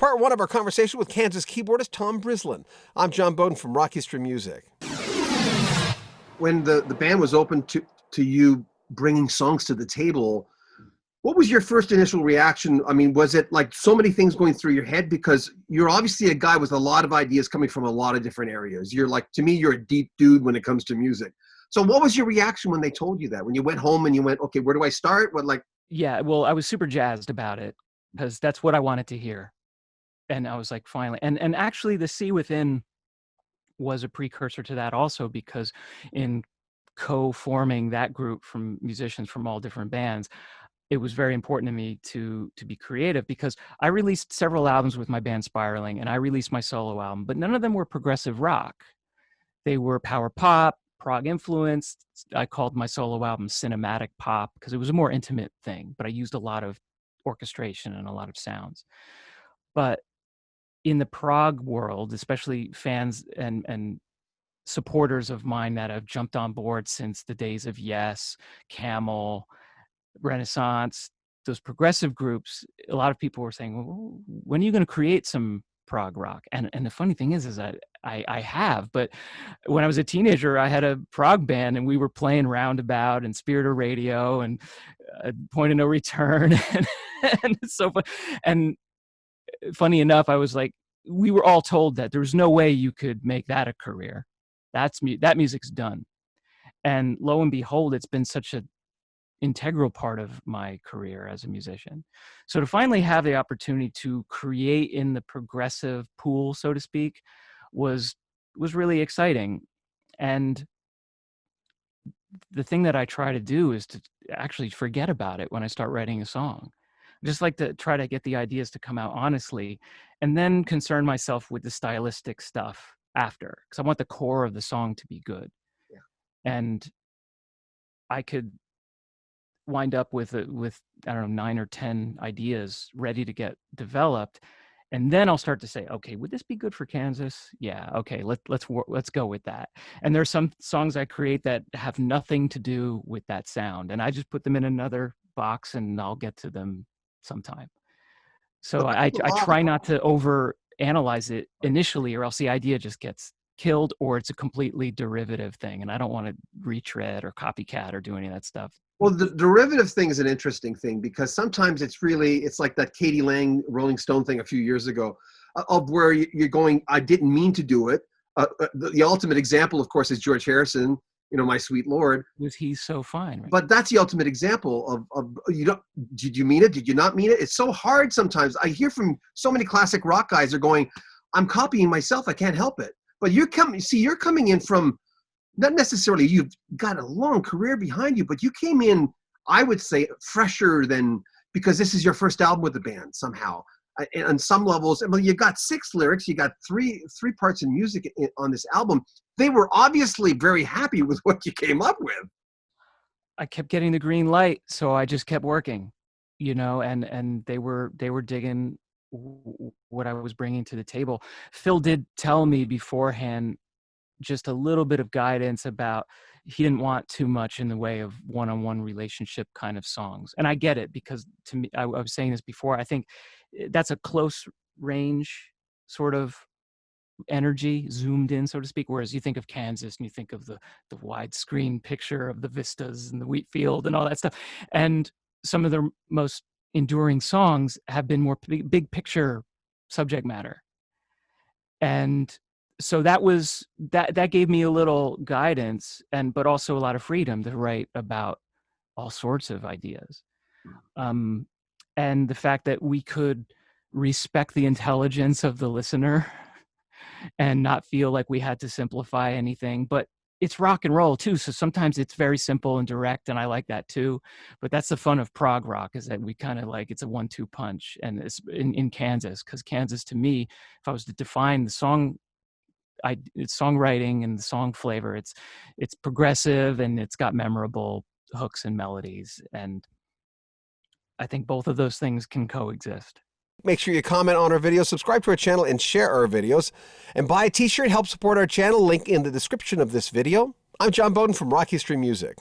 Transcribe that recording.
part one of our conversation with Kansas keyboardist Tom Brislin. I'm John Beaudin from Rock History Music. When the band was open to you bringing songs to the table, what was your first initial reaction? I mean, was it like so many things going through your head? Because you're obviously a guy with a lot of ideas coming from a lot of different areas. You're like, to me, you're a deep dude when it comes to music. So what was your reaction when they told you that? When you went home and you went, okay, where do I start? Yeah, well, I was super jazzed about it because that's what I wanted to hear. And I was like, finally. And actually, the See Within was a precursor to that also, because in co-forming that group from musicians from all different bands, it was very important to me to be creative, because I released several albums with my band Spiraling, and I released my solo album, but none of them were progressive rock. They were power pop, prog influenced. I called my solo album Cinematic Pop because it was a more intimate thing, but I used a lot of orchestration and a lot of sounds. But in the prog world, especially fans and supporters of mine that have jumped on board since the days of Yes, Camel, Renaissance, those progressive groups, a lot of people were saying, well, when are you going to create some prog rock? And the funny thing is that I have, but when I was a teenager, I had a prog band and we were playing Roundabout and Spirit of Radio and Point of No Return. And it's so fun. And funny enough, I was like, we were all told that there was no way you could make that a career. That music's done. And lo and behold, it's been such an integral part of my career as a musician. So to finally have the opportunity to create in the progressive pool, so to speak, was really exciting. And the thing that I try to do is to actually forget about it when I start writing a song. I just like to try to get the ideas to come out honestly, and then concern myself with the stylistic stuff after, because I want the core of the song to be good. Yeah. And I could wind up with I don't know, 9 or 10 ideas ready to get developed, and then I'll start to say, okay, would this be good for Kansas? Yeah, okay, let's go with that. And there's some songs I create that have nothing to do with that sound, and I just put them in another box and I'll get to them sometime. So I try not to over analyze it initially, or else the idea just gets killed, or it's a completely derivative thing, and I don't want to retread or copycat or do any of that stuff. Well, the derivative thing is an interesting thing, because sometimes it's like that Katie Lang Rolling Stone thing a few years ago, of where you're going, I didn't mean to do it. The ultimate example, of course, is George Harrison, My Sweet Lord. Was he so fine? Right? But that's the ultimate example of did you mean it? Did you not mean it? It's so hard sometimes. I hear from so many classic rock guys are going, I'm copying myself, I can't help it. But you're coming in from, not necessarily you've got a long career behind you, but you came in, I would say, fresher than, because this is your first album with the band somehow. And on some levels, well, you got 6 lyrics, you got three parts in music on this album. They were obviously very happy with what you came up with. I kept getting the green light, so I just kept working, and they were digging what I was bringing to the table. Phil did tell me beforehand just a little bit of guidance about, he didn't want too much in the way of one-on-one relationship kind of songs. And I get it, because to me, I was saying this before, I think that's a close range sort of energy, zoomed in, so to speak. Whereas you think of Kansas and you think of the widescreen picture of the vistas and the wheat field and all that stuff. And some of their most enduring songs have been more big picture subject matter. And so that gave me a little guidance, but also a lot of freedom to write about all sorts of ideas. And the fact that we could respect the intelligence of the listener and not feel like we had to simplify anything, but it's rock and roll too. So sometimes it's very simple and direct, and I like that too. But that's the fun of prog rock, is that we kind of like, it's a 1-2 punch. And it's in Kansas, because Kansas, to me, if I was to define the song, it's songwriting and the song flavor, it's progressive and it's got memorable hooks and melodies. And I think both of those things can coexist. Make sure you comment on our videos, subscribe to our channel, and share our videos. And buy a t-shirt, help support our channel, link in the description of this video. I'm John Beaudin from Rock History Music.